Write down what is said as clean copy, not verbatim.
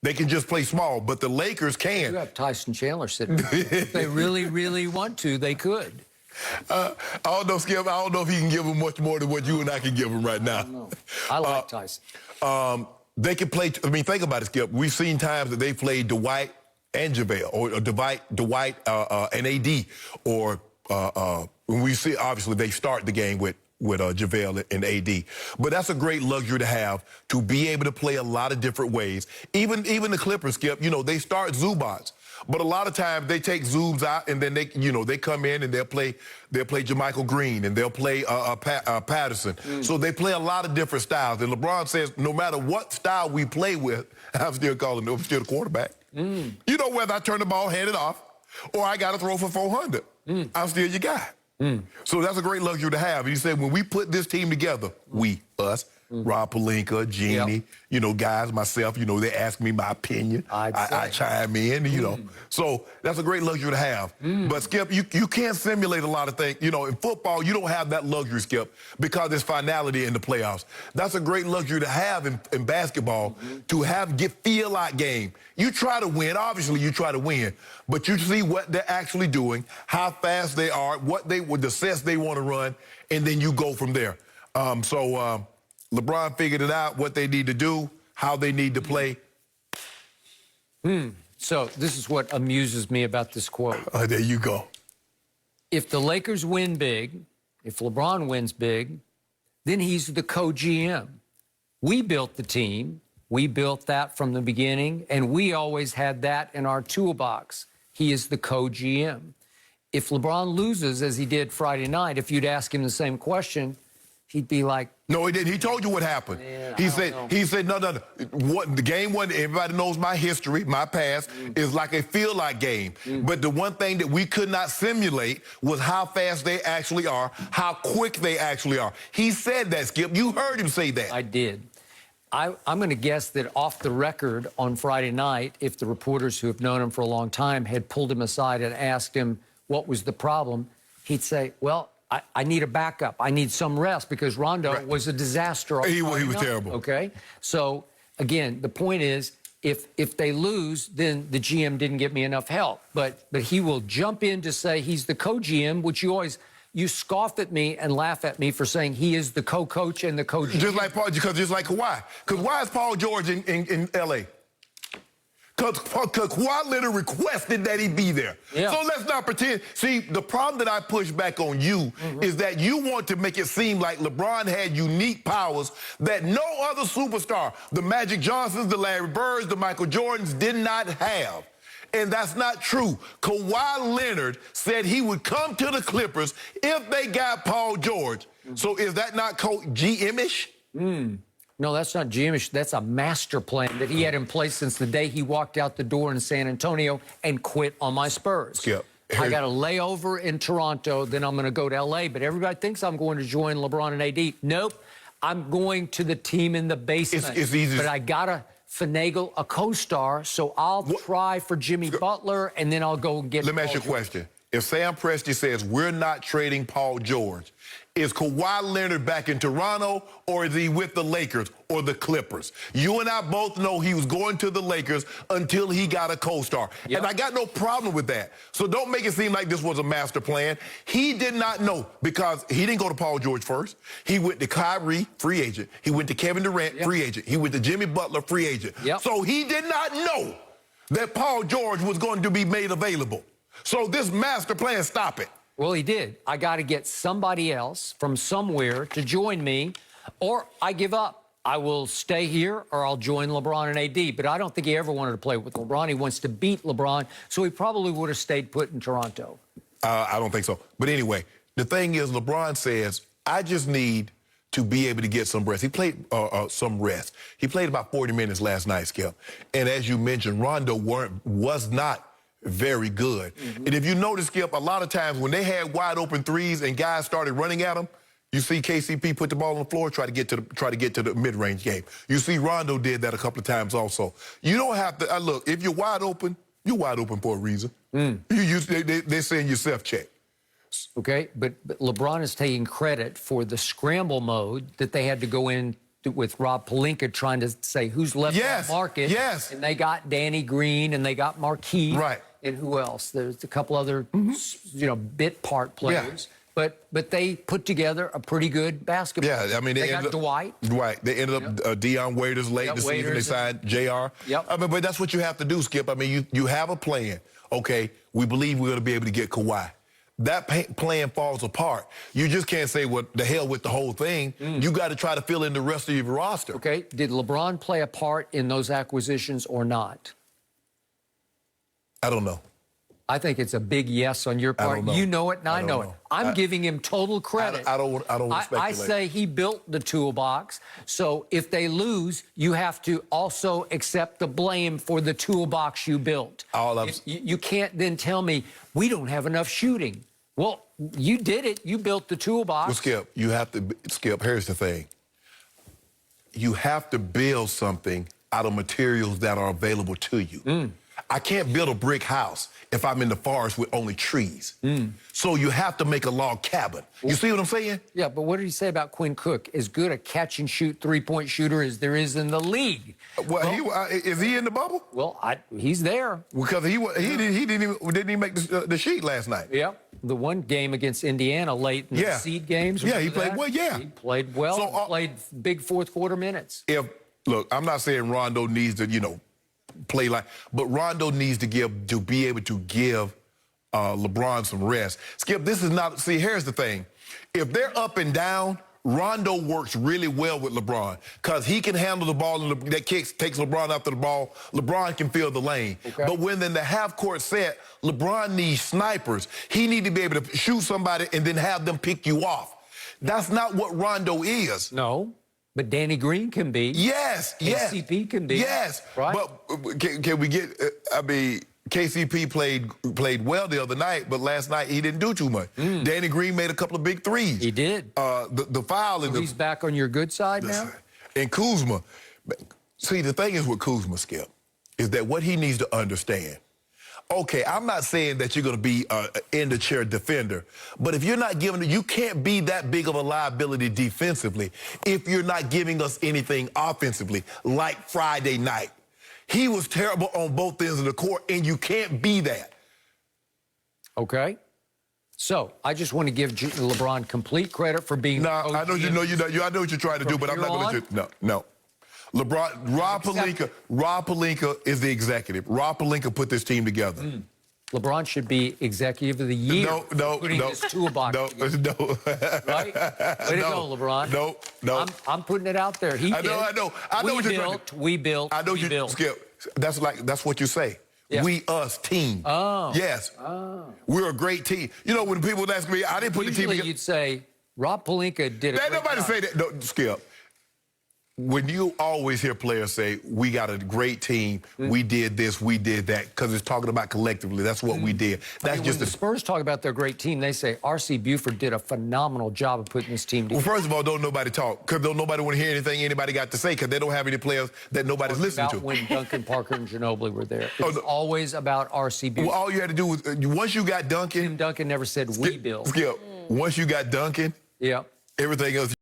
They can just play small, but the Lakers can. You have Tyson Chandler sitting there. If they really, really want to, they could. I don't know, Skip. I don't know if he can give him much more than what you and I can give him right now. I don't know. I like Tyson. They can play. I mean, think about it, Skip. We've seen times that they played Dwight and JaVale, or Dwight and AD, or when we see, obviously, they start the game with JaVale and AD. But that's a great luxury to have, to be able to play a lot of different ways. Even the Clippers, Skip, you know, they start Zubats. But a lot of times they take Zubs out, and then they come in and they'll play JaMychal Green, and they'll play Patterson. So they play a lot of different styles. And LeBron says, no matter what style we play with, I'm still the quarterback. You know, whether I turn the ball, hand it off, or I got to throw for 400, I'm still your guy. So that's a great luxury to have. And he said, when we put this team together, us, Rob Pelinka, Jeannie, you know, guys, myself, you know, they ask me my opinion. I chime in, you know. So that's a great luxury to have. But, Skip, you can't simulate a lot of things. You know, in football, you don't have that luxury, Skip, because there's finality in the playoffs. That's a great luxury to have in basketball, to feel like game. You try to win. Obviously, you try to win. But you see what they're actually doing, how fast they are, the sets they want to run, and then you go from there. LeBron figured it out, what they need to do, how they need to play. So this is what amuses me about this quote. There you go. If the Lakers win big, if LeBron wins big, then he's the co-GM. We built the team. We built that from the beginning, and we always had that in our toolbox. He is the co-GM. If LeBron loses, as he did Friday night, if you'd ask him the same question, he'd be like, no, he didn't. He told you what happened. Yeah, he said, no. What the game one, everybody knows my history, my past, is like a feel-like game. But the one thing that we could not simulate was how fast they actually are, how quick they actually are. He said that, Skip. You heard him say that. I did. I'm going to guess that off the record on Friday night, if the reporters who have known him for a long time had pulled him aside and asked him what was the problem, he'd say, well, I need a backup. I need some rest, because Rondo was a disaster. He was terrible. Okay? So, again, the point is, if they lose, then the GM didn't give me enough help. But he will jump in to say he's the co-GM, which you scoff at me and laugh at me for saying he is the co-coach and the co-GM. Just like Kawhi. Because why is Paul George in L.A.? Because Kawhi Leonard requested that he be there. Yeah. So let's not pretend. See, the problem that I push back on you is that you want to make it seem like LeBron had unique powers that no other superstar, the Magic Johnsons, the Larry Birds, the Michael Jordans, did not have. And that's not true. Kawhi Leonard said he would come to the Clippers if they got Paul George. So is that not GM-ish? No, that's not GM-ish. That's a master plan that he had in place since the day he walked out the door in San Antonio and quit on my Spurs. Skip. I got a layover in Toronto, then I'm going to go to L.A., but everybody thinks I'm going to join LeBron and AD. Nope. I'm going to the team in the basement. It's easy. But I got to finagle a co-star, so I'll try for Jimmy Butler, and then I'll go and get Let me ask you a question. If Sam Presti says we're not trading Paul George, is Kawhi Leonard back in Toronto, or is he with the Lakers or the Clippers? You and I both know he was going to the Lakers until he got a co-star. Yep. And I got no problem with that. So don't make it seem like this was a master plan. He did not know, because he didn't go to Paul George first. He went to Kyrie, free agent. He went to Kevin Durant, free agent. He went to Jimmy Butler, free agent. So he did not know that Paul George was going to be made available. So this master plan, stop it. Well, he did. I got to get somebody else from somewhere to join me, or I give up. I will stay here, or I'll join LeBron and AD. But I don't think he ever wanted to play with LeBron. He wants to beat LeBron, so he probably would have stayed put in Toronto. I don't think so. But anyway, the thing is, LeBron says, I just need to be able to get some rest. He played some rest. He played about 40 minutes last night, Skip. And as you mentioned, Rondo was not very good. And if you notice, Skip, a lot of times when they had wide open threes and guys started running at them, you see KCP put the ball on the floor, try to get to the mid-range game. You see Rondo did that a couple of times also. You don't have to look. If you're wide open for a reason. They're saying you self-check. Okay, but LeBron is taking credit for the scramble mode that they had to go in with Rob Pelinka trying to say who's left on the market. Yes. And they got Danny Green and they got Marquis. Right. And who else? There's a couple other, bit part players. Yeah. But they put together a pretty good basketball. Yeah, I mean, they got Dwight. They ended up Deion Waiters late this season. They signed JR. Yep. I mean, but that's what you have to do, Skip. I mean, you have a plan. Okay, we believe we're going to be able to get Kawhi. That plan falls apart. You just can't say, well, the hell with the whole thing. You got to try to fill in the rest of your roster. Okay, did LeBron play a part in those acquisitions or not? I don't know. I think it's a big yes on your part. You know it, and I know it. I'm giving him total credit. I don't want to speculate. I say he built the toolbox. So if they lose, you have to also accept the blame for the toolbox you built. You can't then tell me we don't have enough shooting. Well, you did it. You built the toolbox. Well, Skip, you have to, Skip, here's the thing. You have to build something out of materials that are available to you. I can't build a brick house if I'm in the forest with only trees. So you have to make a log cabin. You see what I'm saying? Yeah, but what did he say about Quinn Cook? As good a catch-and-shoot three-point shooter as there is in the league. Well, is he in the bubble? Well, he's there. Because he didn't even make the sheet last night. Yeah, the one game against Indiana late in the seed games. Yeah, he played well, he played well, so, played big fourth-quarter minutes. Look, I'm not saying Rondo needs to, play like, but Rondo needs to be able to give LeBron some rest. Skip, this is not, see, here's the thing. If they're up and down, Rondo works really well with LeBron because he can handle the ball and that takes LeBron after the ball. LeBron can fill the lane. Okay. But when in the half-court set, LeBron needs snipers. He needs to be able to shoot somebody and then have them pick you off. That's not what Rondo is. No. But Danny Green can be. Yes, yes. KCP can be. Yes. Right? But can we get, KCP played well the other night, but last night he didn't do too much. Danny Green made a couple of big threes. He did. The foul. So he's back on your good side now? And Kuzma. See, the thing is with Kuzma, Skip, is that what he needs to understand, okay, I'm not saying that you're going to be an in-the-chair defender, but if you're not giving, you can't be that big of a liability defensively if you're not giving us anything offensively, like Friday night. He was terrible on both ends of the court, and you can't be that. Okay. So I just want to give LeBron complete credit for being. No, I know I know what you're trying to do, but I'm not going to. No. Rob Pelinka is the executive. Rob Pelinka put this team together. LeBron should be executive of the year. Putting this toolbox together. No. Right? Way to go, LeBron. No. I'm putting it out there. I know what you're trying to do. We built. I know you built. Skip. That's what you say. Yeah. We, us, team. Oh. Yes. We're a great team. When people ask me, I didn't put the team together. You'd say, Rob Pelinka did it. Nobody say that. No, Skip. When you always hear players say, we got a great team, we did this, we did that, because it's talking about collectively. That's what we did. That's when the Spurs talk about their great team, they say, R.C. Buford did a phenomenal job of putting this team together. Well, first of all, don't nobody talk, because don't nobody want to hear anything anybody got to say, because they don't have any players that nobody's listening to. When Duncan, Parker, and Ginobili were there. It was always about R.C. Buford. Well, all you had to do was, once you got Duncan... Tim Duncan never said we built. Skip, once you got Duncan, everything else...